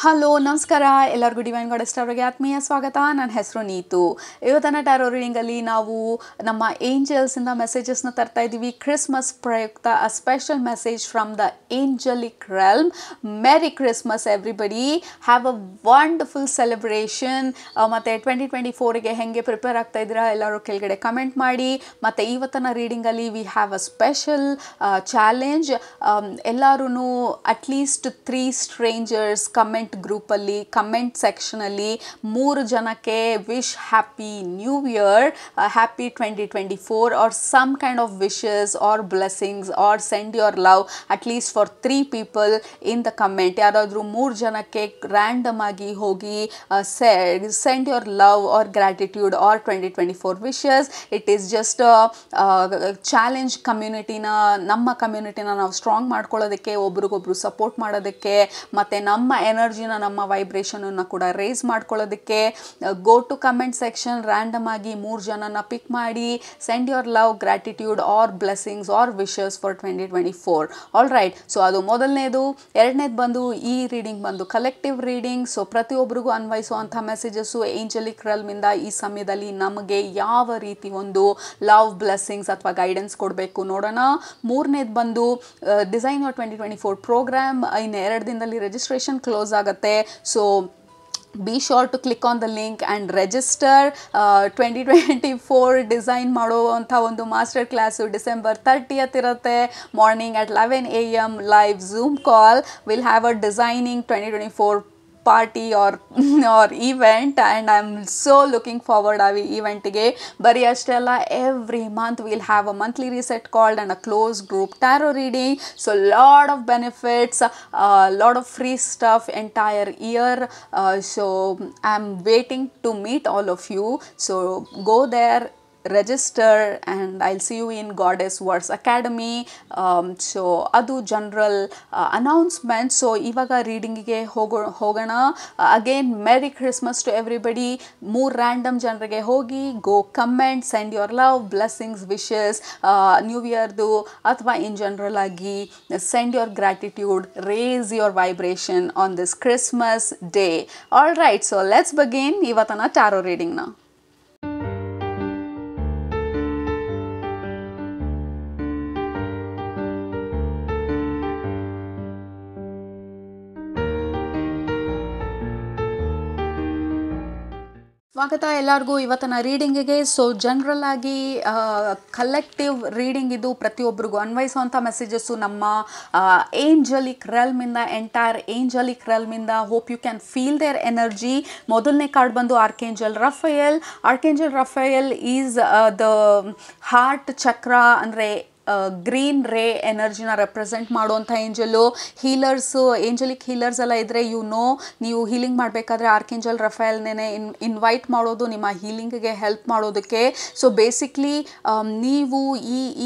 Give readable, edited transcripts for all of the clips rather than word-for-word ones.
Hello ನಮಸ್ಕಾರ ಎಲ್ಲರಿಗೂ divine goddess ಅವರಿಗೆ ಆತ್ಮೀಯ ಸ್ವಾಗತ. ನನ್ನ ಹೆಸರು ನೀತು. ಇವತ್ತಿನ ಟ್ಯಾರೋ ರೀಡಿಂಗಲ್ಲಿ ನಾವು ನಮ್ಮ ಏಂಜಲ್ಸಿಂದ ಮೆಸೇಜಸ್ನ ತರ್ತಾ ಇದ್ದೀವಿ. ಕ್ರಿಸ್ಮಸ್ ಪ್ರಯುಕ್ತ a special message from the Angelique realm. ಮೆರಿ Christmas everybody, have a wonderful celebration. ಮತ್ತು 2024ಗೆ ಹೆಂಗೆ ಪ್ರಿಪೇರ್ ಆಗ್ತಾ ಇದ್ದೀರಾ ಎಲ್ಲರೂ ಕೆಳಗಡೆ ಕಮೆಂಟ್ ಮಾಡಿ. ಮತ್ತು ಇವತ್ತಿನ ರೀಡಿಂಗಲ್ಲಿ we have a special challenge. ಎಲ್ಲರೂ ಅಟ್ಲೀಸ್ಟ್ 3 ಸ್ಟ್ರೇಂಜರ್ಸ್ ಕಮೆಂಟ್ ಗ್ರೂಪಲ್ಲಿ ಕಮೆಂಟ್ ಸೆಕ್ಷನಲ್ಲಿ 3 ಜನಕ್ಕೆ wish happy new year, happy 2024 or some kind of wishes or blessings or send your love at least for 3 people in the comment. ಯಾರಾದರೂ 3 ಜನಕ್ಕೆ random ಆಗಿ ಹೋಗಿ send your love or gratitude or 2024 wishes. It is just challenge. ನಮ್ಮ ಕಮ್ಯುನಿಟಿನ ನಾವು strong ಮಾಡ್ಕೊಳ್ಳೋದಕ್ಕೆ, ಒಬ್ರಿಗೊಬ್ರು support ಮಾಡೋದಕ್ಕೆ, ಮತ್ತು ನಮ್ಮ ಎನರ್ಜಿನ ನಮ್ಮ ವೈಬ್ರೇಷನನ್ನು ಕೂಡ ರೇಸ್ ಮಾಡ್ಕೊಳ್ಳೋದಕ್ಕೆ. Go to comment section, random ಆಗಿ 3 ಜನನ ಪಿಕ್ ಮಾಡಿ send your love, gratitude or blessings or wishes for 2024. All right. So ಅದು ಮೊದಲನೇದು. ಎರಡನೇದು ಬಂದು ಈ ರೀಡಿಂಗ್ ಬಂದು ಕಲೆಕ್ಟಿವ್ ರೀಡಿಂಗ್. ಸೊ ಪ್ರತಿಯೊಬ್ಬರಿಗೂ ಅನ್ವಯಿಸುವಂಥ ಮೆಸೇಜಸ್ಸು ಏಂಜಲಿಕ್ ರೆಲ್ಮಿಂದ ಈ ಸಮಯದಲ್ಲಿ ನಮಗೆ ಯಾವ ರೀತಿ ಒಂದು ಲವ್, ಬ್ಲೆಸ್ಸಿಂಗ್ಸ್ ಅಥವಾ ಗೈಡೆನ್ಸ್ ಕೊಡಬೇಕು ನೋಡೋಣ. ಮೂರನೇದು ಬಂದು ಡಿಸೈನ್ 2024 ಪ್ರೋಗ್ರಾಮ್ ಇನ್ನು 2 ದಿನದಲ್ಲಿ ರಿಜಿಸ್ಟ್ರೇಷನ್ ಕ್ಲೋಸ್ ಆಗುತ್ತೆ. So be sure to click on the link and register. 2024 design ಮಾಡುವಂಥ ಒಂದು ಮಾಸ್ಟರ್ ಕ್ಲಾಸು ಡಿಸೆಂಬರ್ 30th ಇರುತ್ತೆ. Morning at 11 AM live zoom call. Will have a designing 2024 party or event and I am so looking forward ಆ ಈವೆಂಟ್ಗೆ. ಬರೀ ಅಷ್ಟೇ ಅಲ್ಲ, every month will have a monthly reset call and a close group tarot reading. So lot of benefits, lot of free stuff entire year. So I am waiting to meet all of you. So go there, register and I'll see you in Goddess Words Academy. So ಅದು general announcement. So ಇವಾಗ ರೀಡಿಂಗಿಗೆ ಹೋಗೋಣ. Again merry Christmas to everybody. 3 random ಜನರಿಗೆ ಹೋಗಿ go comment, send your love, blessings, wishes, new ಇಯರ್ದು ಅಥವಾ in general ಆಗಿ send your gratitude, raise your vibration on this Christmas day. All right. So let's begin ಇವತ್ತಿನ tarot ರೀಡಿಂಗ್ನ. ಸ್ವಾಗತ ಎಲ್ಲರಿಗೂ ಇವತ್ತಿನ ರೀಡಿಂಗಿಗೆ. ಸೊ ಜನರಲ್ ಆಗಿ ಕಲೆಕ್ಟಿವ್ ರೀಡಿಂಗ್ ಇದು. ಪ್ರತಿಯೊಬ್ಬರಿಗೂ ಅನ್ವಯಿಸುವಂಥ ಮೆಸೇಜಸ್ಸು ನಮ್ಮ ಏಂಜಲಿಕ್ ರೆಲ್ಮಿಂದ, ಎಂಟೈರ್ ಏಂಜಲಿಕ್ ರೆಲ್ಮಿಂದ. Hope you can feel their energy. ಮೊದಲನೇ ಕಾರ್ಡ್ ಬಂದು archangel Raphael. Archangel Raphael is the heart chakra, ಅಂದರೆ ಗ್ರೀನ್ ರೇ ಎನರ್ಜಿನ ರೆಪ್ರೆಸೆಂಟ್ ಮಾಡುವಂಥ ಏಂಜಲು. ಹೀಲರ್ಸು, ಏಂಜಲಿಕ್ ಹೀಲರ್ಸ್ ಎಲ್ಲ ಇದ್ದರೆ ನೀವು ಹೀಲಿಂಗ್ ಮಾಡಬೇಕಾದ್ರೆ ಆರ್ಕೇಂಜಲ್ ರಫೇಲ್ನೇ ಇನ್ವೈಟ್ ಮಾಡೋದು ನಿಮ್ಮ ಹೀಲಿಂಗಿಗೆ ಹೆಲ್ಪ್ ಮಾಡೋದಕ್ಕೆ. ಸೊ ಬೇಸಿಕ್ಲಿ ನೀವು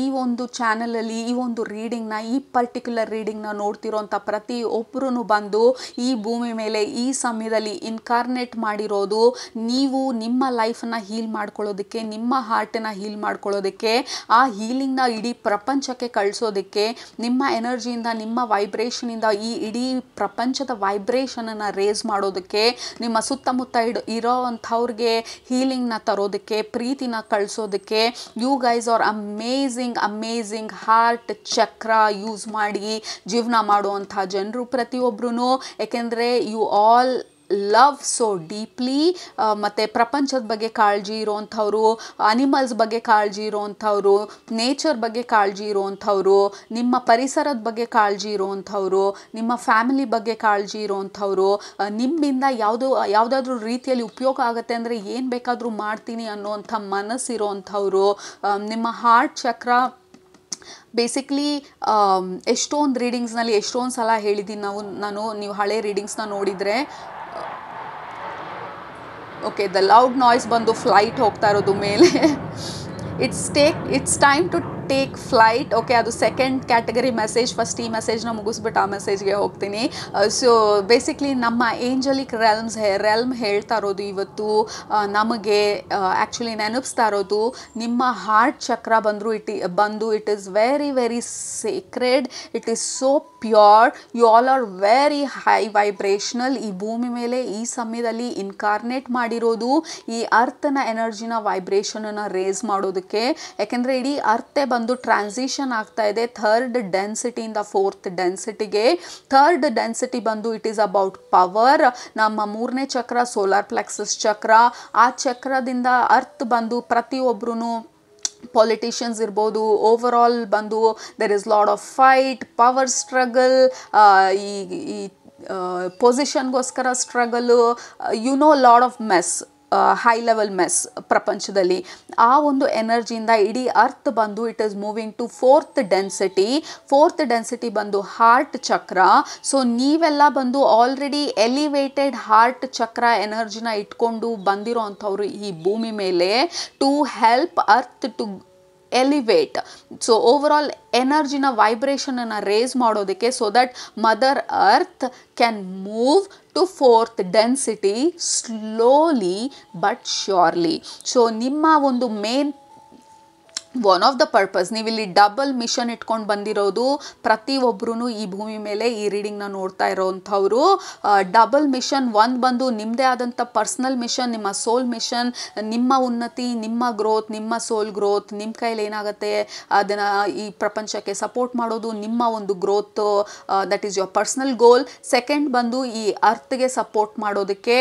ಈ ಒಂದು ಚಾನಲಲ್ಲಿ ಈ ಒಂದು ರೀಡಿಂಗ್ನ, ಈ ಪರ್ಟಿಕ್ಯುಲರ್ ರೀಡಿಂಗ್ನ ನೋಡ್ತಿರೋಂಥ ಪ್ರತಿಯೊಬ್ಬರೂ ಬಂದು ಈ ಭೂಮಿ ಮೇಲೆ ಈ ಸಮಯದಲ್ಲಿ ಇನ್ಕಾರ್ನೇಟ್ ಮಾಡಿರೋದು ನೀವು ನಿಮ್ಮ ಲೈಫನ್ನು ಹೀಲ್ ಮಾಡ್ಕೊಳ್ಳೋದಕ್ಕೆ, ನಿಮ್ಮ ಹಾರ್ಟನ್ನು ಹೀಲ್ ಮಾಡ್ಕೊಳ್ಳೋದಕ್ಕೆ, ಆ ಹೀಲಿಂಗ್ನ ಇಡೀ ಪ್ರಪಂಚಕ್ಕೆ ಕಳಿಸೋದಕ್ಕೆ, ನಿಮ್ಮ ಎನರ್ಜಿಯಿಂದ, ನಿಮ್ಮ ವೈಬ್ರೇಷನಿಂದ ಈ ಇಡೀ ಪ್ರಪಂಚದ ವೈಬ್ರೇಷನನ್ನು ರೇಸ್ ಮಾಡೋದಕ್ಕೆ, ನಿಮ್ಮ ಸುತ್ತಮುತ್ತ ಇರೋವಂಥವ್ರಿಗೆ ಹೀಲಿಂಗ್ನ ತರೋದಕ್ಕೆ, ಪ್ರೀತಿನ ಕಳಿಸೋದಕ್ಕೆ. You guys are amazing heart chakra use ಮಾಡಿ ಜೀವನ ಮಾಡುವಂಥ ಜನರು ಪ್ರತಿಯೊಬ್ಬರೂ. ಏಕೆಂದರೆ you all love so deeply. ಮತ್ತು ಪ್ರಪಂಚದ ಬಗ್ಗೆ ಕಾಳಜಿ ಇರೋವಂಥವ್ರು, ಅನಿಮಲ್ಸ್ ಬಗ್ಗೆ ಕಾಳಜಿ ಇರೋವಂಥವ್ರು, ನೇಚರ್ ಬಗ್ಗೆ ಕಾಳಜಿ ಇರೋವಂಥವ್ರು, ನಿಮ್ಮ ಪರಿಸರದ ಬಗ್ಗೆ ಕಾಳಜಿ ಇರೋವಂಥವ್ರು, ನಿಮ್ಮ ಫ್ಯಾಮಿಲಿ ಬಗ್ಗೆ ಕಾಳಜಿ ಇರೋವಂಥವ್ರು, ನಿಮ್ಮಿಂದ ಯಾವುದಾದ್ರೂ ರೀತಿಯಲ್ಲಿ ಉಪಯೋಗ ಆಗುತ್ತೆ ಅಂದರೆ ಏನು ಬೇಕಾದರೂ ಮಾಡ್ತೀನಿ ಅನ್ನೋವಂಥ ಮನಸ್ಸಿರೋವಂಥವ್ರು. ನಿಮ್ಮ ಹಾರ್ಟ್ ಚಕ್ರ ಬೇಸಿಕ್ಲಿ ಎಷ್ಟೊಂದು ರೀಡಿಂಗ್ಸ್ನಲ್ಲಿ ಎಷ್ಟೊಂದು ಸಲ ಹೇಳಿದ್ದೀನಿ ನಾನು, ನೀವು ಹಳೆ ರೀಡಿಂಗ್ಸ್ನ ನೋಡಿದರೆ. ಓಕೆ, ದ ಲೌಡ್ ನಾಯ್ಸ್ ಬಂದು ಫ್ಲೈಟ್ ಹೋಗ್ತಾ ಇರೋದು ಮೇಲೆ. It's time to take flight. Okay, ಅದು ಸೆಕೆಂಡ್ ಕ್ಯಾಟಗರಿ ಮೆಸೇಜ್. ಫಸ್ಟ್ ಈ ಮೆಸೇಜ್ನ ಮುಗಿಸ್ಬಿಟ್ಟು ಆ ಮೆಸೇಜ್ಗೆ ಹೋಗ್ತೀನಿ. ಸೊ ಬೇಸಿಕ್ಲಿ ನಮ್ಮ ಏಂಜಲಿಕ್ ರೆಲ್ಮ್ ಹೇಳ್ತಾ ಇರೋದು ಇವತ್ತು ನಮಗೆ ಆ್ಯಕ್ಚುಲಿ ನೆನಪಿಸ್ತಾ ಇರೋದು, ನಿಮ್ಮ ಹಾರ್ಟ್ ಚಕ್ರ ಬಂದು it is very very sacred, it is so pure, you all are very high vibrational. ಈ ಭೂಮಿ ಮೇಲೆ ಈ ಸಮಯದಲ್ಲಿ ಇನ್ಕಾರ್ನೇಟ್ ಮಾಡಿರೋದು ಈ ಅರ್ಥನ ಎನರ್ಜಿನ ವೈಬ್ರೇಷನನ್ನು ರೇಸ್ ಮಾಡೋದಕ್ಕೆ. ಯಾಕೆಂದರೆ ಇಡೀ ಅರ್ಥೆ ಬಂದು ಟ್ರಾನ್ಸಿಷನ್ ಆಗ್ತಾ ಇದೆ ಥರ್ಡ್ ಡೆನ್ಸಿಟಿಯಿಂದ ಫೋರ್ತ್ ಡೆನ್ಸಿಟಿಗೆ. ಥರ್ಡ್ ಡೆನ್ಸಿಟಿ ಬಂದು ಇಟ್ ಈಸ್ ಅಬೌಟ್ ಪವರ್. ನಮ್ಮ ಮೂರನೇ ಚಕ್ರ ಸೋಲಾರ್ ಪ್ಲೆಕ್ಸಸ್ ಚಕ್ರ. ಆ ಚಕ್ರದಿಂದ ಅರ್ಥ ಬಂದು ಪ್ರತಿಯೊಬ್ಬರೂ ಪೊಲಿಟಿಷಿಯನ್ಸ್ ಇರ್ಬೋದು, ಓವರ್ ಆಲ್ ಬಂದು there is lot of fight, power struggle, ಈ ಪೊಸಿಷನ್ಗೋಸ್ಕರ struggle, you know lot of mess, high level mess ಪ್ರಪಂಚದಲ್ಲಿ. ಆ ಒಂದು ಎನರ್ಜಿಯಿಂದ ಇಡೀ ಅರ್ತ್ ಬಂದು it is moving to fourth density. Fourth density ಬಂದು ಹಾರ್ಟ್ ಚಕ್ರ. ಸೊ ನೀವೆಲ್ಲ ಬಂದು ಆಲ್ರೆಡಿ ಎಲಿವೇಟೆಡ್ ಹಾರ್ಟ್ ಚಕ್ರ ಎನರ್ಜಿನ ಇಟ್ಕೊಂಡು ಬಂದಿರೋ ಅಂಥವ್ರು ಈ ಭೂಮಿ ಮೇಲೆ to help earth to elevate. So overall ಎನರ್ಜಿನ ವೈಬ್ರೇಷನನ್ನು ರೇಸ್ ಮಾಡೋದಕ್ಕೆ, so that mother earth can move to fourth density slowly but surely. So ನಿಮ್ಮ ಒಂದು main one of the purpose, ನೀವಿಲ್ಲಿ ಡಬಲ್ ಮಿಷನ್ ಇಟ್ಕೊಂಡು ಬಂದಿರೋದು, ಪ್ರತಿಯೊಬ್ಬರೂ ಈ ಭೂಮಿ ಮೇಲೆ ಈ ರೀಡಿಂಗ್ನ ನೋಡ್ತಾ ಇರೋವಂಥವ್ರು ಡಬಲ್ ಮಿಷನ್. ಒಂದು ಬಂದು ನಿಮ್ಮದೇ ಆದಂಥ ಪರ್ಸ್ನಲ್ ಮಿಷನ್, ನಿಮ್ಮ ಸೋಲ್ ಮಿಷನ್, ನಿಮ್ಮ ಉನ್ನತಿ, ನಿಮ್ಮ ಗ್ರೋತ್, ನಿಮ್ಮ ಸೋಲ್ ಗ್ರೋತ್, ನಿಮ್ಮ ಕೈಲಿ ಏನಾಗುತ್ತೆ ಅದನ್ನು ಈ ಪ್ರಪಂಚಕ್ಕೆ ಸಪೋರ್ಟ್ ಮಾಡೋದು, ನಿಮ್ಮ ಒಂದು growth, that is your personal goal. Second ಬಂದು ಈ ಅರ್ಥಗೆ ಸಪೋರ್ಟ್ ಮಾಡೋದಕ್ಕೆ,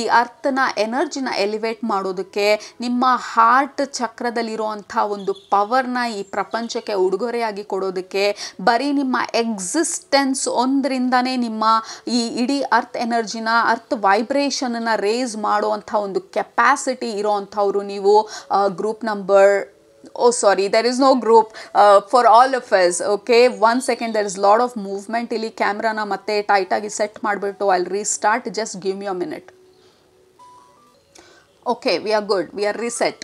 ಈ ಅರ್ಥನ ಎನರ್ಜಿನ ಎಲಿವೇಟ್ ಮಾಡೋದಕ್ಕೆ, ನಿಮ್ಮ ಹಾರ್ಟ್ ಚಕ್ರದಲ್ಲಿರುವಂಥ ಒಂದು ಪವರ್ನ ಈ ಪ್ರಪಂಚಕ್ಕೆ ಉಡುಗೊರೆಯಾಗಿ ಕೊಡೋದಕ್ಕೆ, ಬರೀ ನಿಮ್ಮ ಎಕ್ಸಿಸ್ಟೆನ್ಸ್ ಒಂದರಿಂದನೇ ನಿಮ್ಮ ಈ ಇಡೀ ಅರ್ತ್ ಎನರ್ಜಿನ, ಅರ್ತ್ ವೈಬ್ರೇಷನನ್ನು ರೇಸ್ ಮಾಡುವಂಥ ಒಂದು ಕೆಪಾಸಿಟಿ ಇರೋವಂಥವ್ರು ನೀವು. Group number, oh sorry, there is no group for all of us. Okay, 1 second, there is lot of movement. ಇಲ್ಲಿ ಕ್ಯಾಮ್ರಾನ ಮತ್ತೆ ಟೈಟಾಗಿ ಸೆಟ್ ಮಾಡಿಬಿಟ್ಟು I'll restart. Just give me a minute. Okay, we are good, we are reset.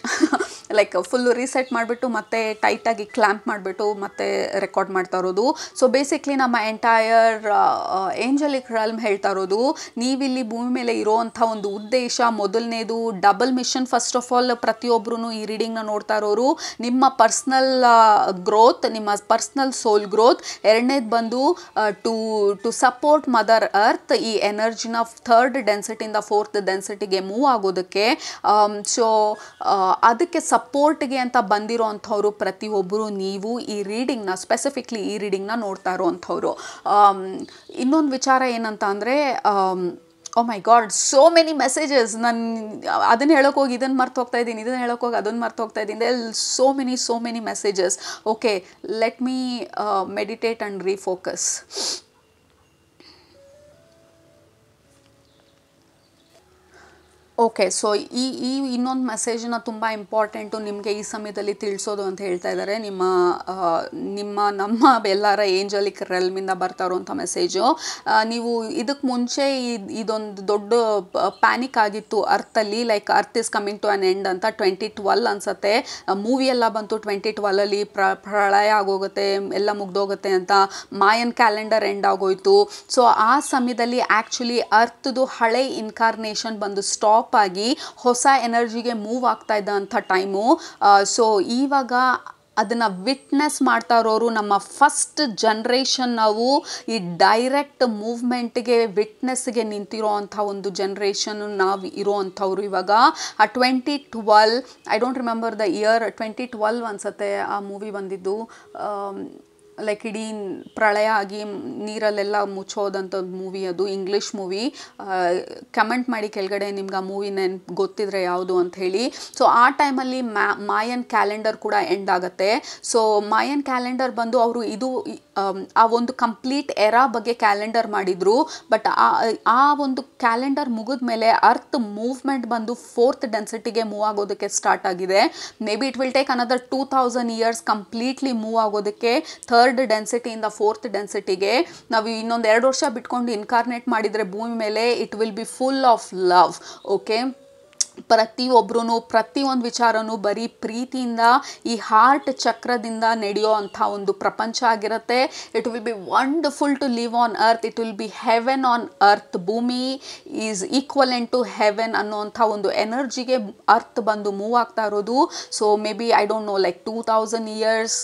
Like full reset ಮಾಡಿಬಿಟ್ಟು ಮತ್ತೆ ಟೈಟಾಗಿ clamp ಮಾಡಿಬಿಟ್ಟು ಮತ್ತೆ record ಮಾಡ್ತಾ ಇರೋದು. ಸೊ ಬೇಸಿಕ್ಲಿ ನಮ್ಮ ಎಂಟೈರ್ ಏಂಜಲಿಕ್ ರೆಲ್ಮ್ ಹೇಳ್ತಾ ಇರೋದು, ನೀವಿಲ್ಲಿ ಭೂಮಿ ಮೇಲೆ ಇರೋವಂಥ ಒಂದು ಉದ್ದೇಶ, ಮೊದಲನೇದು double mission. First of all ಪ್ರತಿಯೊಬ್ಬರೂ ಈ ರೀಡಿಂಗ್ನ ನೋಡ್ತಾ ಇರೋರು ನಿಮ್ಮ ಪರ್ಸ್ನಲ್ ಗ್ರೋತ್, ನಿಮ್ಮ ಪರ್ಸ್ನಲ್ ಸೋಲ್ ಗ್ರೋತ್. ಎರಡನೇದು ಬಂದು ಟು ಸಪೋರ್ಟ್ ಮದರ್ ಅರ್ತ್, ಈ ಎನರ್ಜಿನ ಥರ್ಡ್ ಡೆನ್ಸಿಟಿಯಿಂದ ಫೋರ್ತ್ ಡೆನ್ಸಿಟಿಗೆ ಮೂವ್ ಆಗೋದಕ್ಕೆ. ಸೊ ಅದಕ್ಕೆ ಸಪೋರ್ಟ್ಗೆ ಅಂತ ಬಂದಿರೋ ಅಂಥವ್ರು ಪ್ರತಿಯೊಬ್ಬರು ನೀವು ಈ ರೀಡಿಂಗ್ನ, ಸ್ಪೆಸಿಫಿಕ್ಲಿ ಈ ರೀಡಿಂಗ್ನ ನೋಡ್ತಾ ಇರೋವಂಥವ್ರು. ಇನ್ನೊಂದು ವಿಚಾರ ಏನಂತ ಅಂದರೆ, ಓ ಮೈ ಗಾಡ್, ಸೋ ಮೆನಿ ಮೆಸೇಜಸ್. ನಾನು ಅದನ್ನು ಹೇಳೋಕೆ ಹೋಗಿ ಇದನ್ನು ಮರ್ತು ಹೋಗ್ತಾ ಇದ್ದೀನಿ, ಇದನ್ನು ಹೇಳೋಕೆ ಹೋಗಿ ಅದನ್ನು ಮರ್ತು ಹೋಗ್ತಾ ಇದ್ದೀನಿ. So many messages. Okay, let me meditate and refocus. Okay, so ಈ ಇನ್ನೊಂದು ಮೆಸೇಜನ್ನ ತುಂಬ ಇಂಪಾರ್ಟೆಂಟು ನಿಮಗೆ ಈ ಸಮಯದಲ್ಲಿ ತಿಳಿಸೋದು ಅಂತ ಹೇಳ್ತಾ ಇದ್ದಾರೆ. ನಮ್ಮ ಎಲ್ಲರ ಏಂಜಲಿಕ್ ರೆಲ್ಮಿಂದ ಬರ್ತಾ ಇರೋಂಥ ಮೆಸೇಜು. ನೀವು ಇದಕ್ಕೆ ಮುಂಚೆ ಇದೊಂದು ದೊಡ್ಡ ಪ್ಯಾನಿಕ್ ಆಗಿತ್ತು ಅರ್ಥಲ್ಲಿ, like earth is coming to an end ಅಂತ 2012 ಅನ್ಸುತ್ತೆ. ಮೂವಿ ಎಲ್ಲ ಬಂತು 2012ಅಲ್ಲಿ, ಪ್ರಳಯ ಆಗೋಗುತ್ತೆ, ಎಲ್ಲ ಮುಗ್ದೋಗುತ್ತೆ ಅಂತ. ಮಾಯನ್ ಕ್ಯಾಲೆಂಡರ್ ಎಂಡ್ ಆಗೋಯ್ತು. ಸೊ ಆ ಸಮಯದಲ್ಲಿ ಆ್ಯಕ್ಚುಲಿ ಅರ್ಥದು ಹಳೆ ಇನ್ಕಾರ್ನೇಷನ್ ಬಂದು ಸ್ಟಾಪ್ ಆಗಿ ಹೊಸ ಎನರ್ಜಿಗೆ ಮೂವ್ ಆಗ್ತಾ ಇದ್ದಂಥ ಟೈಮು. ಸೊ ಇವಾಗ ಅದನ್ನು ವಿಟ್ನೆಸ್ ಮಾಡ್ತಾ ಇರೋರು ನಮ್ಮ ಫಸ್ಟ್ ಜನ್ರೇಷನ್. ನಾವು ಈ ಡೈರೆಕ್ಟ್ ಮೂವ್ಮೆಂಟ್ಗೆ ವಿಟ್ನೆಸ್ಗೆ ನಿಂತಿರೋ ಅಂಥ ಒಂದು ಜನ್ರೇಷನ್ ನಾವು ಇರೋ ಅಂಥವ್ರು ಇವಾಗ. ಆ 2012, I don't remember the year, 2012 ಅನ್ಸುತ್ತೆ ಆ ಮೂವಿ ಬಂದಿದ್ದು. ಲೈಕ್ ಇಡೀ ಪ್ರಳಯ ಆಗಿ ನೀರಲ್ಲೆಲ್ಲ ಮುಚ್ಚೋದಂಥ ಮೂವಿ, ಅದು ಇಂಗ್ಲೀಷ್ ಮೂವಿ. ಕಮೆಂಟ್ ಮಾಡಿ ಕೆಳಗಡೆ ನಿಮ್ಗೆ ಆ ಮೂವಿ ಗೊತ್ತಿದ್ರೆ ಯಾವುದು ಅಂತ ಹೇಳಿ. ಸೊ ಆ ಟೈಮಲ್ಲಿ ಮಾಯನ್ ಕ್ಯಾಲೆಂಡರ್ ಕೂಡ ಎಂಡ್ ಆಗುತ್ತೆ. ಸೊ ಮಾಯನ್ ಕ್ಯಾಲೆಂಡರ್ ಬಂದು ಅವರು ಆ ಒಂದು ಕಂಪ್ಲೀಟ್ ಎರಾ ಬಗ್ಗೆ ಕ್ಯಾಲೆಂಡರ್ ಮಾಡಿದರು. ಬಟ್ ಆ ಒಂದು ಕ್ಯಾಲೆಂಡರ್ ಮುಗಿದ ಮೇಲೆ ಅರ್ತ್ ಮೂವ್ಮೆಂಟ್ ಬಂದು ಫೋರ್ತ್ ಡೆನ್ಸಿಟಿಗೆ ಮೂವ್ ಆಗೋದಕ್ಕೆ ಸ್ಟಾರ್ಟ್ ಆಗಿದೆ. May be it will take another 2000 years completely move ಆಗೋದಕ್ಕೆ ಥರ್ಡ್ ಡೆನ್ಸಿಟಿಯಿಂದ ಫೋರ್ತ್ ಡೆನ್ಸಿಟಿಗೆ. ನಾವು ಇನ್ನೊಂದು 2 ವರ್ಷ ಬಿಟ್ಕೊಂಡು ಇನ್ಕಾರ್ನೇಟ್ ಮಾಡಿದರೆ ಭೂಮಿ ಮೇಲೆ, it will B full of love. Okay, ಪ್ರತಿಯೊಬ್ಬರೂ ಪ್ರತಿಯೊಂದು ವಿಚಾರನೂ ಬರೀ ಪ್ರೀತಿಯಿಂದ ಈ ಹಾರ್ಟ್ ಚಕ್ರದಿಂದ ನಡೆಯೋ ಅಂಥ ಒಂದು ಪ್ರಪಂಚ ಆಗಿರುತ್ತೆ. It will be wonderful to live on earth. It will be heaven on earth. ಭೂಮಿ ಈಸ್ ಈಕ್ವಲೆಂಟ್ ಟು ಹೆವೆನ್ ಅನ್ನೋಂಥ ಒಂದು ಎನರ್ಜಿಗೆ ಅರ್ತ್ ಬಂದು ಮೂವ್ ಆಗ್ತಾ ಇರೋದು. So maybe I don't know like 2000 years,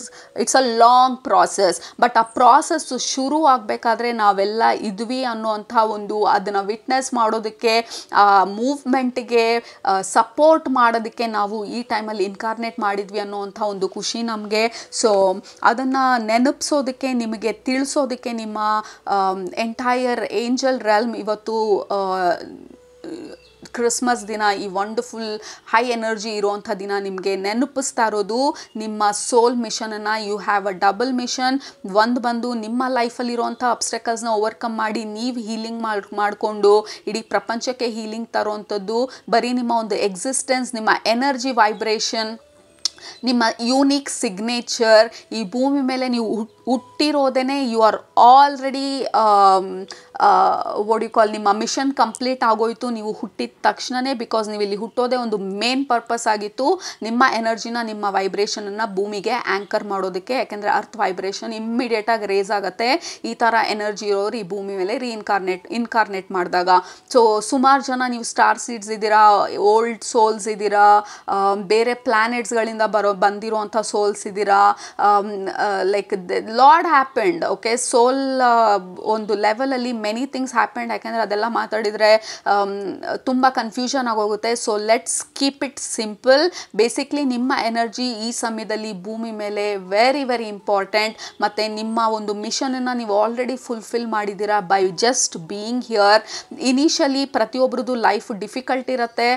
it's a long process. But ಆ process ಶುರು ಆಗಬೇಕಾದ್ರೆ ನಾವೆಲ್ಲ ಇದ್ವಿ ಅನ್ನೋಂಥ ಒಂದು ಅದನ್ನು ವಿಟ್ನೆಸ್ ಮಾಡೋದಕ್ಕೆ, ಆ ಮೂವ್ಮೆಂಟ್ಗೆ ಸಪೋರ್ಟ್ ಮಾಡೋದಕ್ಕೆ ನಾವು ಈ ಟೈಮಲ್ಲಿ ಇನ್ಕಾರ್ನೇಟ್ ಮಾಡಿದ್ವಿ ಅನ್ನೋವಂಥ ಒಂದು ಖುಷಿ ನಮಗೆ. ಸೊ ಅದನ್ನು ನೆನಪಿಸೋದಕ್ಕೆ, ನಿಮಗೆ ತಿಳಿಸೋದಕ್ಕೆ ನಿಮ್ಮ ಎಂಟೈರ್ ಏಂಜಲ್ ರೆಲ್ಮ್ ಇವತ್ತು ಕ್ರಿಸ್ಮಸ್ ದಿನ, ಈ ವಂಡರ್ಫುಲ್ ಹೈ ಎನರ್ಜಿ ಇರುವಂಥ ದಿನ ನಿಮಗೆ ನೆನಪಿಸ್ತಾ ಇರೋದು ನಿಮ್ಮ ಸೋಲ್ ಮಿಷನನ್ನು. You have a double mission. ಒಂದು ಬಂದು ನಿಮ್ಮ ಲೈಫಲ್ಲಿರುವಂಥ ಅಬ್ಸ್ಟಕಲ್ಸ್ನ ಓವರ್ಕಮ್ ಮಾಡಿ ನೀವು ಹೀಲಿಂಗ್ ಮಾಡಿಕೊಂಡು ಇಡೀ ಪ್ರಪಂಚಕ್ಕೆ ಹೀಲಿಂಗ್ ತರೋವಂಥದ್ದು. ಬರೀ ನಿಮ್ಮ ಒಂದು ಎಕ್ಸಿಸ್ಟೆನ್ಸ್, ನಿಮ್ಮ ಎನರ್ಜಿ ವೈಬ್ರೇಷನ್, ನಿಮ್ಮ ಯೂನಿಕ್ ಸಿಗ್ನೇಚರ್, ಈ ಭೂಮಿ ಮೇಲೆ ನೀವು ಹುಟ್ಟಿರೋದೇ you are already what you call, ನಿಮ್ಮ ಮಿಷನ್ ಕಂಪ್ಲೀಟ್ ಆಗೋಯಿತು ನೀವು ಹುಟ್ಟಿದ ತಕ್ಷಣವೇ. ಬಿಕಾಸ್ ನೀವು ಇಲ್ಲಿ ಹುಟ್ಟೋದೇ ಒಂದು ಮೇನ್ ಪರ್ಪಸ್ ಆಗಿತ್ತು, ನಿಮ್ಮ ಎನರ್ಜಿನ, ನಿಮ್ಮ ವೈಬ್ರೇಷನನ್ನು ಭೂಮಿಗೆ ಆ್ಯಂಕರ್ ಮಾಡೋದಕ್ಕೆ. ಯಾಕೆಂದರೆ ಅರ್ತ್ ವೈಬ್ರೇಷನ್ ಇಮ್ಮಿಡಿಯೇಟಾಗಿ ರೇಸ್ ಆಗುತ್ತೆ ಈ ಥರ ಎನರ್ಜಿ ಇರೋರು ಈ ಭೂಮಿ ಮೇಲೆ ಇನ್ಕಾರ್ನೇಟ್ ಮಾಡಿದಾಗ. ಸೊ ಸುಮಾರು ಜನ ನೀವು ಸ್ಟಾರ್ ಸೀಡ್ಸ್ ಇದ್ದೀರಾ, ಓಲ್ಡ್ ಸೋಲ್ಸ್ ಇದ್ದೀರಾ, ಬೇರೆ ಪ್ಲ್ಯಾನೆಟ್ಸ್ಗಳಿಂದ ಬಂದಿರೋವಂಥ ಸೋಲ್ಸ್ ಇದ್ದೀರಾ. ಲೈಕ್ ಲಾರ್ಡ್ ಹ್ಯಾಪೆಂಡ್, ಓಕೆ, ಸೋಲ್ ಒಂದು ಲೆವೆಲಲ್ಲಿ ಮೆನಿ ಥಿಂಗ್ಸ್ ಹ್ಯಾಪೆಂಡ್. ಯಾಕೆಂದರೆ ಅದೆಲ್ಲ ಮಾತಾಡಿದರೆ ತುಂಬ ಕನ್ಫ್ಯೂಷನ್ ಆಗೋಗುತ್ತೆ. So let's keep it simple. Basically ನಿಮ್ಮ ಎನರ್ಜಿ ಈ ಸಮಯದಲ್ಲಿ ಭೂಮಿ ಮೇಲೆ ವೆರಿ ವೆರಿ ಇಂಪಾರ್ಟೆಂಟ್. ಮತ್ತು ನಿಮ್ಮ ಒಂದು ಮಿಷನನ್ನು ನೀವು ಆಲ್ರೆಡಿ ಫುಲ್ಫಿಲ್ ಮಾಡಿದ್ದೀರಾ by just being here. Initially ಪ್ರತಿಯೊಬ್ಬರದ್ದು ಲೈಫ್ ಡಿಫಿಕಲ್ಟ್ ಇರುತ್ತೆ,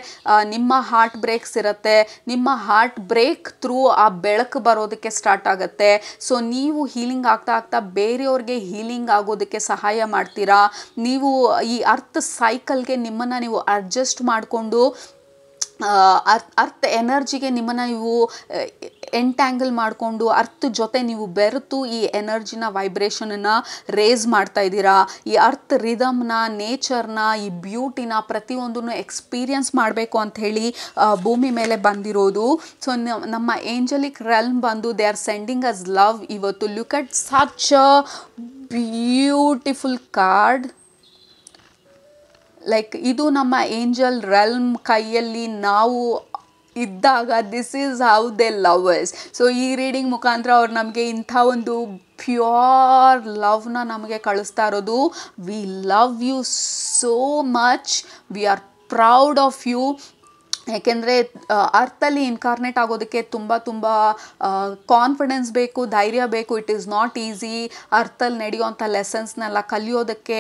ನಿಮ್ಮ ಹಾರ್ಟ್ ಬ್ರೇಕ್ಸ್ ಇರುತ್ತೆ. ನಿಮ್ಮ ಹಾರ್ಟ್ ಬ್ರೇಕ್ ಥ್ರೂ ಆ ಬೆಳಕು ಬರೋದಕ್ಕೆ ಸ್ಟಾರ್ಟ್ ಆಗುತ್ತೆ. ಸೊ ನೀವು ಹೀಲಿಂಗ್ ಆಗ್ತಾ ಆಗ್ತಾ ಬೇರೆಯವ್ರಿಗೆ ಹೀಲಿಂಗ್ ಆಗೋದಕ್ಕೆ ಸಹಾಯ ಮಾಡ್ತೀರಾ. ನೀವು ಈ ಅರ್ತ್ ಸೈಕಲ್ಗೆ ನಿಮ್ಮನ್ನು ನೀವು ಅಡ್ಜಸ್ಟ್ ಮಾಡಿಕೊಂಡು ಅರ್ತ್ ಎನರ್ಜಿಗೆ ನಿಮ್ಮನ್ನು ನೀವು ಎಂಟ್ಯಾಂಗಲ್ ಮಾಡಿಕೊಂಡು ಅರ್ತ್ ಜೊತೆ ನೀವು ಬೆರೆತು ಈ ಎನರ್ಜಿನ ವೈಬ್ರೇಷನನ್ನು ರೇಸ್ ಮಾಡ್ತಾ ಇದ್ದೀರಾ. ಈ ಅರ್ತ್ ರಿದಮ್ನ, ನೇಚರ್ನ, ಈ ಬ್ಯೂಟಿನ ಪ್ರತಿಯೊಂದನ್ನು ಎಕ್ಸ್ಪೀರಿಯನ್ಸ್ ಮಾಡಬೇಕು ಅಂಥೇಳಿ ಭೂಮಿ ಮೇಲೆ ಬಂದಿರೋದು. ಸೊ ನಮ್ಮ ಏಂಜಲಿಕ್ ರೆಲ್ಮ್ ಬಂದು they are sending us love ಇವತ್ತು. Look at such a beautiful card. Like ಇದು ನಮ್ಮ ಏಂಜಲ್ ರೆಲ್ಮ್ ಕೈಯಲ್ಲಿ ನಾವು ಇದ್ದಾಗ this is how they love us. So ಈ ರೀಡಿಂಗ್ ಮುಖಾಂತರ ಅವ್ರು ನಮಗೆ ಇಂಥ ಒಂದು ಪ್ಯೂರ್ ಲವ್ನ ನಮಗೆ ಕಳಿಸ್ತಾ ಇರೋದು. We love you so much, we are proud of you. ಯಾಕೆಂದರೆ ಅರ್ಥಲ್ಲಿ ಇನ್ಕಾರ್ನೇಟ್ ಆಗೋದಕ್ಕೆ ತುಂಬ ಕಾನ್ಫಿಡೆನ್ಸ್ ಬೇಕು, ಧೈರ್ಯ ಬೇಕು. It is not easy. ಅರ್ಥಲ್ಲಿ ನಡೆಯುವಂಥ ಲೆಸನ್ಸ್ನೆಲ್ಲ ಕಲಿಯೋದಕ್ಕೆ,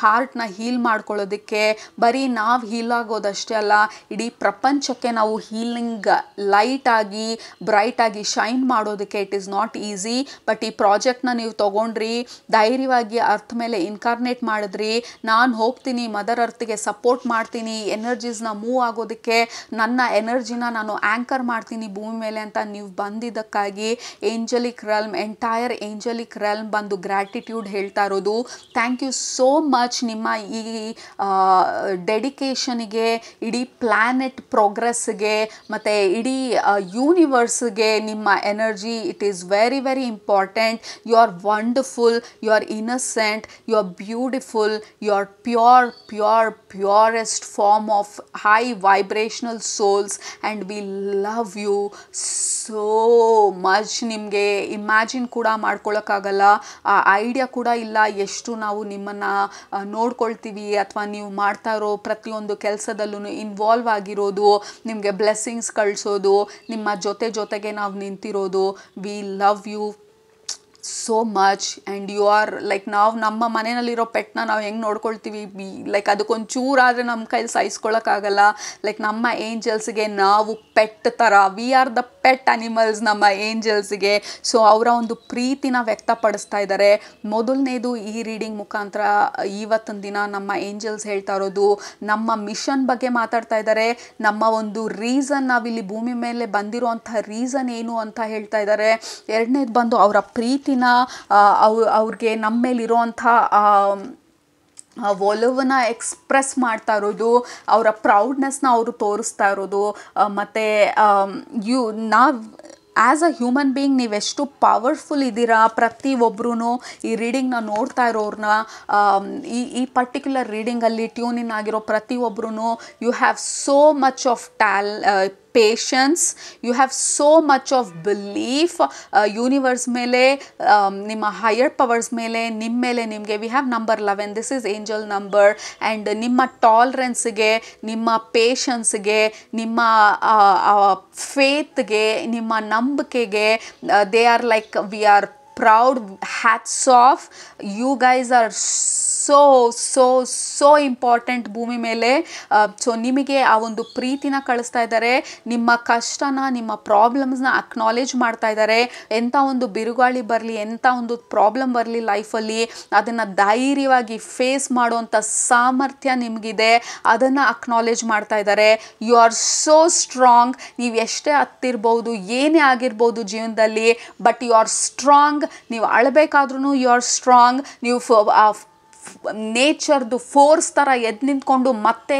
ಹಾರ್ಟ್ನ ಹೀಲ್ ಮಾಡ್ಕೊಳ್ಳೋದಕ್ಕೆ. ಬರೀ ನಾವು ಹೀಲ್ ಆಗೋದಷ್ಟೇ ಅಲ್ಲ, ಇಡೀ ಪ್ರಪಂಚಕ್ಕೆ ನಾವು ಹೀಲಿಂಗ್ ಲೈಟಾಗಿ ಬ್ರೈಟಾಗಿ ಶೈನ್ ಮಾಡೋದಕ್ಕೆ it is not easy. But ಈ ಪ್ರಾಜೆಕ್ಟ್ನ ನೀವು ತೊಗೊಂಡ್ರಿ, ಧೈರ್ಯವಾಗಿ ಅರ್ಥ ಮೇಲೆ ಇನ್ಕಾರ್ನೇಟ್ ಮಾಡಿದ್ರಿ. ನಾನು ಹೋಗ್ತೀನಿ ಮದರ್ ಅರ್ತ್ಗೆ ಸಪೋರ್ಟ್ ಮಾಡ್ತೀನಿ, ಎನರ್ಜೀಸ್ನ ಮೂವ್ ಆಗೋದಕ್ಕೆ ನನ್ನ ಎನರ್ಜಿನ ನಾನು ಆ್ಯಂಕರ್ ಮಾಡ್ತೀನಿ ಭೂಮಿ ಮೇಲೆ ಅಂತ ನೀವು ಬಂದಿದ್ದಕ್ಕಾಗಿ angelic realm, entire angelic realm ಬಂದು ಗ್ರ್ಯಾಟಿಟ್ಯೂಡ್ ಹೇಳ್ತಾ ಇರೋದು. Thank you so much. ನಿಮ್ಮ ಈ ಡೆಡಿಕೇಶನಿಗೆ, ಇಡೀ ಪ್ಲ್ಯಾನೆಟ್ ಪ್ರೋಗ್ರೆಸ್ಗೆ ಮತ್ತು ಇಡೀ ಯೂನಿವರ್ಸ್ಗೆ ನಿಮ್ಮ energy it is very very important. You are wonderful, you are innocent, you are beautiful, you are purest form of high vibrational souls and we love you so much. ನಿಮಗೆ imagine ಕೂಡ ಮಾಡ್ಕೊಳ್ಳೋಕ್ಕಾಗಲ್ಲ, ಆ idea ಕೂಡ ಇಲ್ಲ ಎಷ್ಟು ನಾವು ನಿಮ್ಮನ್ನು ನೋಡ್ಕೊಳ್ತೀವಿ ಅಥವಾ ನೀವು ಮಾಡ್ತಾ ಇರೋ ಪ್ರತಿಯೊಂದು ಕೆಲಸದಲ್ಲೂ ಇನ್ವಾಲ್ವ್ ಆಗಿರೋದು, ನಿಮಗೆ ಬ್ಲೆಸ್ಸಿಂಗ್ಸ್ ಕಳಿಸೋದು, ನಿಮ್ಮ ಜೊತೆಗೆ ನಾವು ನಿಂತಿರೋದು. We love you so much and you are like, ನಾವು ನಮ್ಮ ಮನೆಯಲ್ಲಿರೋ ಪೆಟ್ನ ನಾವು ಹೆಂಗೆ ನೋಡ್ಕೊಳ್ತೀವಿ, ಲೈಕ್ ಅದಕ್ಕೊಂಚೂರಾದರೆ ನಮ್ಮ ಕೈಲಿ ಸಹಿಸ್ಕೊಳ್ಳೋಕ್ಕಾಗಲ್ಲ. ಲೈಕ್ ನಮ್ಮ ಏಂಜಲ್ಸ್ಗೆ ನಾವು ಪೆಟ್ ಥರ, we are the pet animals ನಮ್ಮ ಏಂಜಲ್ಸ್ಗೆ. ಸೊ ಅವರ ಒಂದು ಪ್ರೀತಿನ ವ್ಯಕ್ತಪಡಿಸ್ತಾ ಇದ್ದಾರೆ. ಮೊದಲನೇದು ಈ ರೀಡಿಂಗ್ ಮುಖಾಂತರ ಇವತ್ತಿನ ದಿನ ನಮ್ಮ ಏಂಜಲ್ಸ್ ಹೇಳ್ತಾ ಇರೋದು ನಮ್ಮ ಮಿಷನ್ ಬಗ್ಗೆ ಮಾತಾಡ್ತಾ ಇದ್ದಾರೆ. ನಮ್ಮ ಒಂದು ರೀಸನ್, ನಾವಿಲ್ಲಿ ಭೂಮಿ ಮೇಲೆ ಬಂದಿರೋಂಥ ರೀಸನ್ ಏನು ಅಂತ ಹೇಳ್ತಾ ಇದ್ದಾರೆ. ಎರಡನೇದು ಬಂದು ಅವರ ಪ್ರೀತಿ ಅವ್ರಿಗೆ ನಮ್ಮ ಮೇಲಿರೋಂಥ ಒಲವನ್ನ ಎಕ್ಸ್ಪ್ರೆಸ್ ಮಾಡ್ತಾ ಇರೋದು, ಅವರ ಪ್ರೌಡ್ನೆಸ್ನ ಅವರು ತೋರಿಸ್ತಾ ಇರೋದು. ಮತ್ತು ನಾವು ಆ್ಯಸ್ ಅ ಹ್ಯೂಮನ್ ಬೀಯಿಂಗ್ ನೀವೆಷ್ಟು ಪವರ್ಫುಲ್ ಇದ್ದೀರಾ, ಪ್ರತಿಯೊಬ್ಬರೂ ಈ ರೀಡಿಂಗ್ನ ನೋಡ್ತಾ ಇರೋರನ್ನ, ಈ ಪರ್ಟಿಕ್ಯುಲರ್ ರೀಡಿಂಗಲ್ಲಿ ಟ್ಯೂನ್ ಇನ್ ಆಗಿರೋ ಪ್ರತಿಯೊಬ್ಬರೂ you have so much of patience, you have so much of belief universe ಮೇಲೆ, ನಿಮ್ಮ ಹೈಯರ್ ಪವರ್ಸ್ ಮೇಲೆ, ನಿಮ್ಮ ಮೇಲೆ ನಿಮಗೆ. We have number 11, this is angel number. And ನಿಮ್ಮ ಟಾಲ್ರೆನ್ಸ್ಗೆ, ನಿಮ್ಮ ಪೇಷನ್ಸ್ಗೆ, ನಿಮ್ಮ ಫೇತ್ಗೆ, ನಿಮ್ಮ ನಂಬಿಕೆಗೆ, they are like we are proud, hats off, you guys are so important ಭೂಮಿ ಮೇಲೆ. ಸೊ ನಿಮಗೆ ಆ ಒಂದು ಪ್ರೀತಿನ ಕಳಿಸ್ತಾ ಇದ್ದಾರೆ, ನಿಮ್ಮ ಕಷ್ಟನ, ನಿಮ್ಮ ಪ್ರಾಬ್ಲಮ್ಸ್ನ ಅಕ್ನಾಲೇಜ್ ಮಾಡ್ತಾ ಇದ್ದಾರೆ. ಎಂಥ ಒಂದು ಬಿರುಗಾಳಿ ಬರಲಿ, ಎಂಥ ಒಂದು ಪ್ರಾಬ್ಲಮ್ ಬರಲಿ ಲೈಫಲ್ಲಿ, ಅದನ್ನು ಧೈರ್ಯವಾಗಿ ಫೇಸ್ ಮಾಡುವಂಥ ಸಾಮರ್ಥ್ಯ ನಿಮಗಿದೆ, ಅದನ್ನು ಅಕ್ನಾಲೇಜ್ ಮಾಡ್ತಾ ಇದ್ದಾರೆ. You are so strong. ನೀವು ಎಷ್ಟೇ ಹತ್ತಿರ್ಬೋದು, ಏನೇ ಆಗಿರ್ಬೋದು ಜೀವನದಲ್ಲಿ, ಬಟ್ ಯು ಆರ್ ಸ್ಟ್ರಾಂಗ್. ನೀವು ಅಳಬೇಕಾದ್ರೂ ಯು ಆರ್ ಸ್ಟ್ರಾಂಗ್. ನೀವು ನೇಚರ್ದು ಫೋರ್ಸ್ ಥರ ಎದ್ದು ನಿಂತ್ಕೊಂಡು ಮತ್ತೆ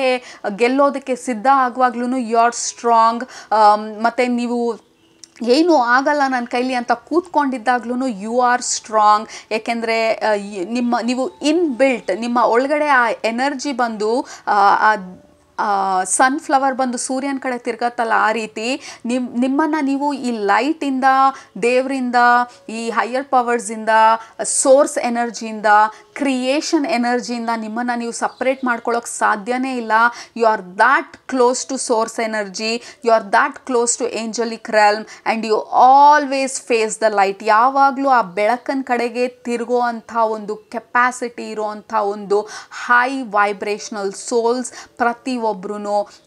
ಗೆಲ್ಲೋದಕ್ಕೆ ಸಿದ್ಧ ಆಗುವಾಗ್ಲೂ ಯು ಆರ್ ಸ್ಟ್ರಾಂಗ್. ಮತ್ತು ನೀವು ಏನೂ ಆಗಲ್ಲ ನನ್ನ ಕೈಲಿ ಅಂತ ಕೂತ್ಕೊಂಡಿದ್ದಾಗ್ಲೂ ಯು ಆರ್ ಸ್ಟ್ರಾಂಗ್. ಏಕೆಂದರೆ ನೀವು ಇನ್ಬಿಲ್ಟ್, ನಿಮ್ಮ ಒಳಗಡೆ ಆ ಎನರ್ಜಿ ಬಂದು, ಸನ್ಫ್ಲವರ್ ಬಂದು ಸೂರ್ಯನ ಕಡೆ ತಿರ್ಗತ್ತಲ್ಲ, ಆ ರೀತಿ ನಿಮ್ಮನ್ನು ನೀವು ಈ ಲೈಟಿಂದ, ದೇವರಿಂದ, ಈ ಹೈಯರ್ ಪವರ್ಸಿಂದ, ಸೋರ್ಸ್ ಎನರ್ಜಿಯಿಂದ, ಕ್ರಿಯೇಷನ್ ಎನರ್ಜಿಯಿಂದ ನಿಮ್ಮನ್ನು ನೀವು ಸಪ್ರೇಟ್ ಮಾಡ್ಕೊಳ್ಳೋಕೆ ಸಾಧ್ಯನೇ ಇಲ್ಲ. You are that close to source energy, you are that close to angelic realm, and you always face the light. ಯಾವಾಗಲೂ ಆ ಬೆಳಕನ ಕಡೆಗೆ ತಿರುಗೋ ಅಂಥ ಒಂದು ಕೆಪಾಸಿಟಿ ಇರೋವಂಥ ಒಂದು ಹೈ ವೈಬ್ರೇಷನಲ್ ಸೋಲ್ಸ್ ಪ್ರತಿಯೊಬ್ಬರೂ.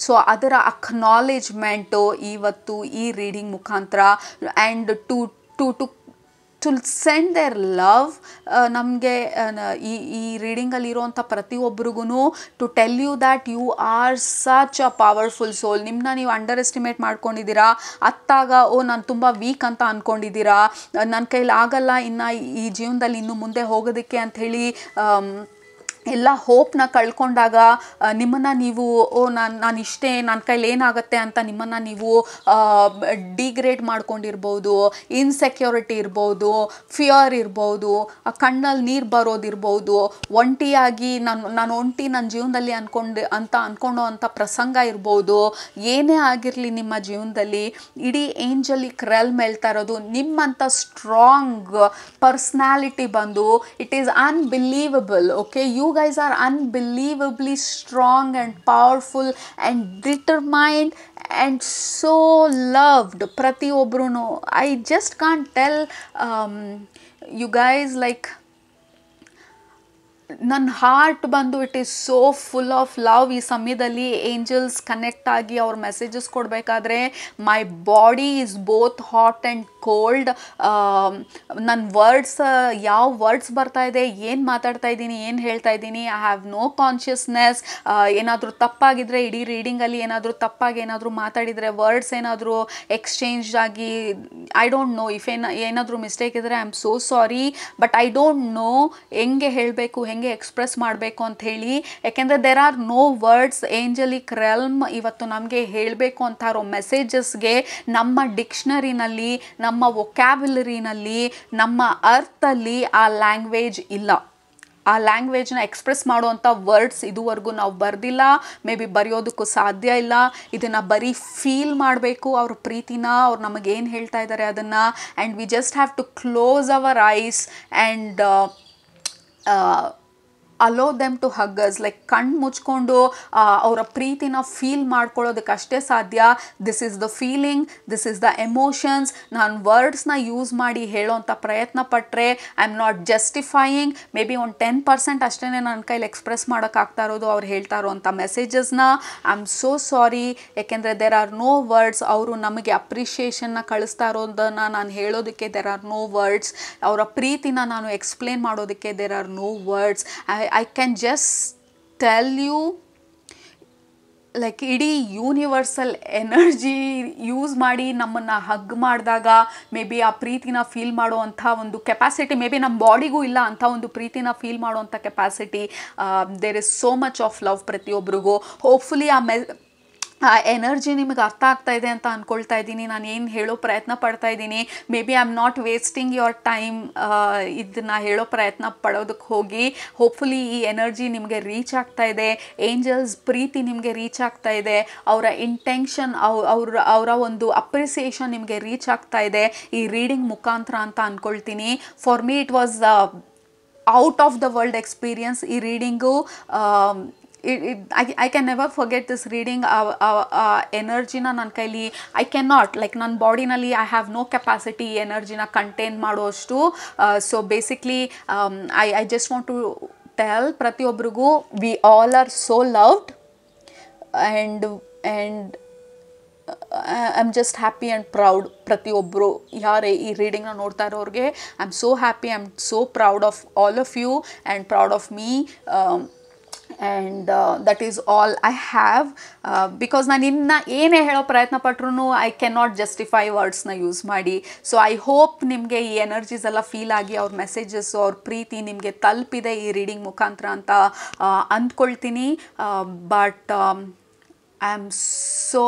ಸೊ ಅದರ ಅಕ್ನಾಲೇಜ್ಮೆಂಟು ಇವತ್ತು ಈ ರೀಡಿಂಗ್ ಮುಖಾಂತರ, and to send their love, ನಮಗೆ ಈ ರೀಡಿಂಗಲ್ಲಿ ಇರೋವಂಥ ಪ್ರತಿಯೊಬ್ಬರಿಗೂ to tell you that you are such a powerful soul. ನಿಮ್ಮನ್ನ ನೀವು ಅಂಡರ್ ಎಸ್ಟಿಮೇಟ್ ಮಾಡ್ಕೊಂಡಿದ್ದೀರಾ, ಅತ್ತಾಗ ನಾನು ತುಂಬ ವೀಕ್ ಅಂತ ಅಂದ್ಕೊಂಡಿದ್ದೀರಾ, ನನ್ನ ಕೈಲಿ ಆಗಲ್ಲ ಇನ್ನು ಈ ಜೀವನದಲ್ಲಿ ಇನ್ನು ಮುಂದೆ ಹೋಗೋದಕ್ಕೆ ಅಂಥೇಳಿ ಎಲ್ಲ ಹೋಪ್ನ ಕಳ್ಕೊಂಡಾಗ ನಿಮ್ಮನ್ನು ನೀವು ನಾನು ಇಷ್ಟೇ, ನನ್ನ ಕೈಲಿ ಏನಾಗುತ್ತೆ ಅಂತ ನಿಮ್ಮನ್ನು ನೀವು ಡಿಗ್ರೇಡ್ ಮಾಡ್ಕೊಂಡಿರ್ಬೋದು, ಇನ್ಸೆಕ್ಯೂರಿಟಿ ಇರ್ಬೋದು, ಫಿಯರ್ ಇರ್ಬೋದು, ಕಣ್ಣಲ್ಲಿ ನೀರು ಬರೋದಿರ್ಬೋದು, ಒಂಟಿಯಾಗಿ ನಾನು ಒಂಟಿ ನನ್ನ ಜೀವನದಲ್ಲಿ ಅಂದ್ಕೊಳ್ಳೋ ಅಂಥ ಪ್ರಸಂಗ ಇರ್ಬೋದು. ಏನೇ ಆಗಿರಲಿ ನಿಮ್ಮ ಜೀವನದಲ್ಲಿ, ಇಡೀ ಏಂಜಲಿಕ್ ರೆಲ್ಮ್ ಹೇಳ್ತಾ ಇರೋದು ನಿಮ್ಮಂಥ ಸ್ಟ್ರಾಂಗ್ ಪರ್ಸ್ನಾಲಿಟಿ ಬಂದು, it is unbelievable. Okay, you guys are unbelievably strong and powerful and determined and so loved. ಪ್ರತಿಯೊಬ್ಬರೂ, I just can't tell you guys, like ನನ್ನ ಹಾರ್ಟ್ ಬಂದು it is so full of love. ಈ ಸಮಯದಲ್ಲಿ angels connect ಆಗಿ ಅವ್ರ messages ಕೊಡಬೇಕಾದ್ರೆ my body is both hot and cold. ನನ್ನ words, ಯಾವ ವರ್ಡ್ಸ್ ಬರ್ತಾ ಇದೆ, ಏನು ಮಾತಾಡ್ತಾ ಇದ್ದೀನಿ, ಏನು ಹೇಳ್ತಾ ಇದ್ದೀನಿ, ಐ ಹ್ಯಾವ್ ನೋ ಕಾನ್ಷಿಯಸ್ನೆಸ್. ಏನಾದರೂ ತಪ್ಪಾಗಿದ್ದರೆ, ಇಡೀ ರೀಡಿಂಗಲ್ಲಿ ಏನಾದರೂ ತಪ್ಪಾಗಿ ಏನಾದರೂ ಮಾತಾಡಿದರೆ, ವರ್ಡ್ಸ್ ಏನಾದರೂ ಎಕ್ಸ್ಚೇಂಜ್ ಆಗಿ, ಐ ಡೋಂಟ್ ನೋ ಇಫ್ ಏನಾದರೂ ಮಿಸ್ಟೇಕ್ ಇದ್ದರೆ I am so sorry. But I don't know ಹೆಂಗೆ ಹೇಳಬೇಕು, ಹೆಂಗೆ ಎಕ್ಸ್ಪ್ರೆಸ್ ಮಾಡಬೇಕು ಅಂತ ಹೇಳಿ. ಯಾಕೆಂದರೆ there are no words. Angelic realm ಇವತ್ತು ನಮಗೆ ಹೇಳಬೇಕು ಅಂತ ಇರೋ ಮೆಸೇಜಸ್ಗೆ ನಮ್ಮ ಡಿಕ್ಷನರಿನಲ್ಲಿ, ನಮ್ಮ ವೊಕ್ಯಾಬ್ಯುಲರಿನಲ್ಲಿ, ನಮ್ಮ ಅರ್ಥಲ್ಲಿ ಆ ಲ್ಯಾಂಗ್ವೇಜ್ ಇಲ್ಲ. ಆ ಲ್ಯಾಂಗ್ವೇಜ್ನ ಎಕ್ಸ್ಪ್ರೆಸ್ ಮಾಡುವಂಥ ವರ್ಡ್ಸ್ ಇದುವರೆಗೂ ನಾವು ಬರೆದಿಲ್ಲ, ಮೇ ಬಿ ಬರೆಯೋದಕ್ಕೂ ಸಾಧ್ಯ ಇಲ್ಲ. ಇದನ್ನು ಬರೀ ಫೀಲ್ ಮಾಡಬೇಕು, ಅವ್ರ ಪ್ರೀತಿನ, ಅವ್ರು ನಮಗೇನು ಹೇಳ್ತಾ ಇದ್ದಾರೆ ಅದನ್ನು. And we just have to close our eyes and allow them to hug us. Like ಕಣ್ಣು ಮುಚ್ಕೊಂಡು ಅವರ ಪ್ರೀತಿನ ಫೀಲ್ ಮಾಡ್ಕೊಳ್ಳೋದಕ್ಕಷ್ಟೇ ಸಾಧ್ಯ. This is the feeling, this is the emotions. ನಾನು ವರ್ಡ್ಸ್ನ ಯೂಸ್ ಮಾಡಿ ಹೇಳೋವಂಥ ಪ್ರಯತ್ನ ಪಟ್ಟರೆ I am not justifying. Maybe ಒಂದು 10% ಅಷ್ಟೇ ನನ್ನ ಕೈಲಿ ಎಕ್ಸ್ಪ್ರೆಸ್ ಮಾಡೋಕ್ಕಾಗ್ತಾ ಇರೋದು ಅವ್ರು ಹೇಳ್ತಾ ಇರೋವಂಥ ಮೆಸೇಜಸ್ನ. I am so sorry. ಯಾಕೆಂದರೆ ದೇರ್ ಆರ್ ನೋ ವರ್ಡ್ಸ್. ಅವರು ನಮಗೆ ಅಪ್ರಿಷಿಯೇಷನ್ನ ಕಳಿಸ್ತಾ ಇರೋದನ್ನು ನಾನು ಹೇಳೋದಕ್ಕೆ ದೇರ್ ಆರ್ ನೋ ವರ್ಡ್ಸ್. ಅವರ ಪ್ರೀತಿನ ನಾನು ಎಕ್ಸ್ಪ್ಲೇನ್ ಮಾಡೋದಕ್ಕೆ there are no words. I can just tell you like ಇಡೀ ಯೂನಿವರ್ಸಲ್ ಎನರ್ಜಿ ಯೂಸ್ ಮಾಡಿ ನಮ್ಮನ್ನು ಹಗ್ ಮಾಡಿದಾಗ ಮೇ ಬಿ ಆ ಪ್ರೀತಿನ ಫೀಲ್ ಮಾಡುವಂಥ ಒಂದು ಕೆಪಾಸಿಟಿ ಮೇ ಬಿ ನಮ್ಮ ಬಾಡಿಗೂ ಇಲ್ಲ ಅಂಥ ಒಂದು ಪ್ರೀತಿನ ಫೀಲ್ ಮಾಡುವಂಥ capacity. There is so much of love ಪ್ರತಿಯೊಬ್ಬರಿಗೂ. ಹೋಪ್ಫುಲಿ ಆ ಎನರ್ಜಿ ನಿಮಗೆ ಅರ್ಥ ಆಗ್ತಾ ಇದೆ ಅಂತ ಅಂದ್ಕೊಳ್ತಾ ಇದ್ದೀನಿ. ನಾನು ಏನು ಹೇಳೋ ಪ್ರಯತ್ನ ಪಡ್ತಾ ಇದ್ದೀನಿ, may be I am not wasting your time ಇದನ್ನು ಹೇಳೋ ಪ್ರಯತ್ನ ಪಡೋದಕ್ಕೆ ಹೋಗಿ. ಹೋಪ್ಫುಲಿ ಈ ಎನರ್ಜಿ ನಿಮಗೆ ರೀಚ್ ಆಗ್ತಾ ಇದೆ, ಏಂಜಲ್ಸ್ ಪ್ರೀತಿ ನಿಮಗೆ ರೀಚ್ ಆಗ್ತಾ ಇದೆ, ಅವರ ಇಂಟೆನ್ಷನ್ ಅವರ ಒಂದು ಅಪ್ರಿಸಿಯೇಷನ್ ನಿಮಗೆ ರೀಚ್ ಆಗ್ತಾ ಇದೆ ಈ ರೀಡಿಂಗ್ ಮುಖಾಂತರ ಅಂತ ಅಂದ್ಕೊಳ್ತೀನಿ. For me it was out of the world experience ಈ reading. I can never forget this reading. ಎನರ್ಜಿನ ನನ್ನ ಕೈಲಿ ಐ ಕ್ಯಾನ್ ನಾಟ್ ಲೈಕ್ ನನ್ನ ಬಾಡಿನಲ್ಲಿ ಐ ಹ್ಯಾವ್ ನೋ ಕೆಪಾಸಿಟಿ ಎನರ್ಜಿನ ಕಂಟೈನ್ ಮಾಡೋಷ್ಟು. So basically I just want to tell ಪ್ರತಿಯೊಬ್ಬರಿಗೂ we all are so loved and I am just happy and proud. ಪ್ರತಿಯೊಬ್ಬರು ಯಾರೇ ಈ ರೀಡಿಂಗ್ನ ನೋಡ್ತಾ ಇರೋರಿಗೆ I am so happy, I am so proud of all of you and proud of me. And that is all I have. Because ನಾನು ಇನ್ನು ಏನೇ ಹೇಳೋ ಪ್ರಯತ್ನ ಪಟ್ರೂ ಐ ಕ್ಯಾನ್ ನಾಟ್ ಜಸ್ಟಿಫೈ ವರ್ಡ್ಸ್ನ ಯೂಸ್ ಮಾಡಿ. ಸೊ ಐ ಹೋಪ್ ನಿಮಗೆ ಈ ಎನರ್ಜೀಸ್ ಎಲ್ಲ ಫೀಲ್ ಆಗಿ ಅವ್ರ ಮೆಸೇಜಸ್ಸು ಅವ್ರ ಪ್ರೀತಿ ನಿಮಗೆ ತಲುಪಿದೆ ಈ ರೀಡಿಂಗ್ ಮುಖಾಂತರ ಅಂತ ಅಂದ್ಕೊಳ್ತೀನಿ. But I am so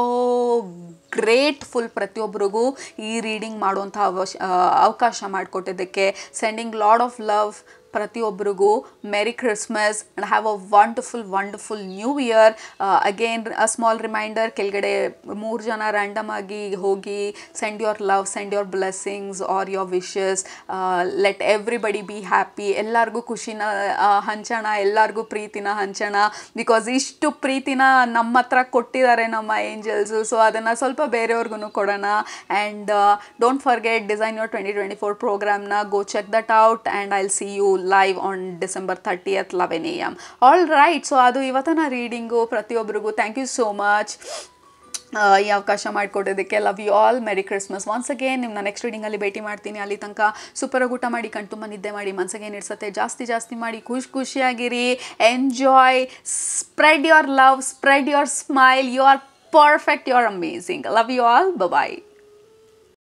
grateful ಪ್ರತಿಯೊಬ್ಬರಿಗೂ ಈ ರೀಡಿಂಗ್ ಮಾಡುವಂಥ ಅವಕಾಶ ಮಾಡಿಕೊಟ್ಟಿದ್ದಕ್ಕೆ. ಸೆಂಡಿಂಗ್ ಲಾಡ್ ಆಫ್ ಲವ್ ಪ್ರತಿಯೊಬ್ಬರಿಗೂ. Merry Christmas and have a wonderful new year. Again a small reminder, ಕೆಳಗಡೆ 3 ಜನ ರ್ಯಾಂಡಮ್ ಆಗಿ ಹೋಗಿ send your love, send your blessings or your wishes. Let everybody be happy. ಎಲ್ಲರಿಗೂ ಖುಷಿನ ಹಂಚೋಣ, ಎಲ್ಲರಿಗೂ ಪ್ರೀತಿನ ಹಂಚೋಣ. ಬಿಕಾಸ್ ಇಷ್ಟು ಪ್ರೀತಿನ ನಮ್ಮ ಹತ್ರ ಕೊಟ್ಟಿದ್ದಾರೆ ನಮ್ಮ ಏಂಜಲ್ಸು. ಸೊ ಅದನ್ನು ಸ್ವಲ್ಪ ಬೇರೆಯವ್ರಿಗೂ ಕೊಡೋಣ. And don't forget design your 2024 ಪ್ರೋಗ್ರಾಮ್ನ. Go check that out and I will see you live on December 30th 11 AM. All right. So ಅದು ಇವತ್ತಿನ ರೀಡಿಂಗು. ಪ್ರತಿಯೊಬ್ಬರಿಗೂ ಥ್ಯಾಂಕ್ ಯು ಸೋ ಮಚ್ ಈ ಅವಕಾಶ ಮಾಡಿಕೊಡೋದಕ್ಕೆ. Love you all. Merry Christmas once again. ನಿಮ್ಮನ್ನ next ರೀಡಿಂಗಲ್ಲಿ ಭೇಟಿ ಮಾಡ್ತೀನಿ. ಅಲ್ಲಿ ತನಕ ಸೂಪರಾಗಿ ಊಟ ಮಾಡಿ, ಕಣ್ತುಂಬ ನಿದ್ದೆ ಮಾಡಿ, ಮನಸ್ಸಿಗೆ ಇಡ್ಸತ್ತೆ ಜಾಸ್ತಿ ಮಾಡಿ, ಖುಷಿಯಾಗಿರಿ. Enjoy, spread your love, spread your smile. You are perfect, you are amazing. Love you all. Bye.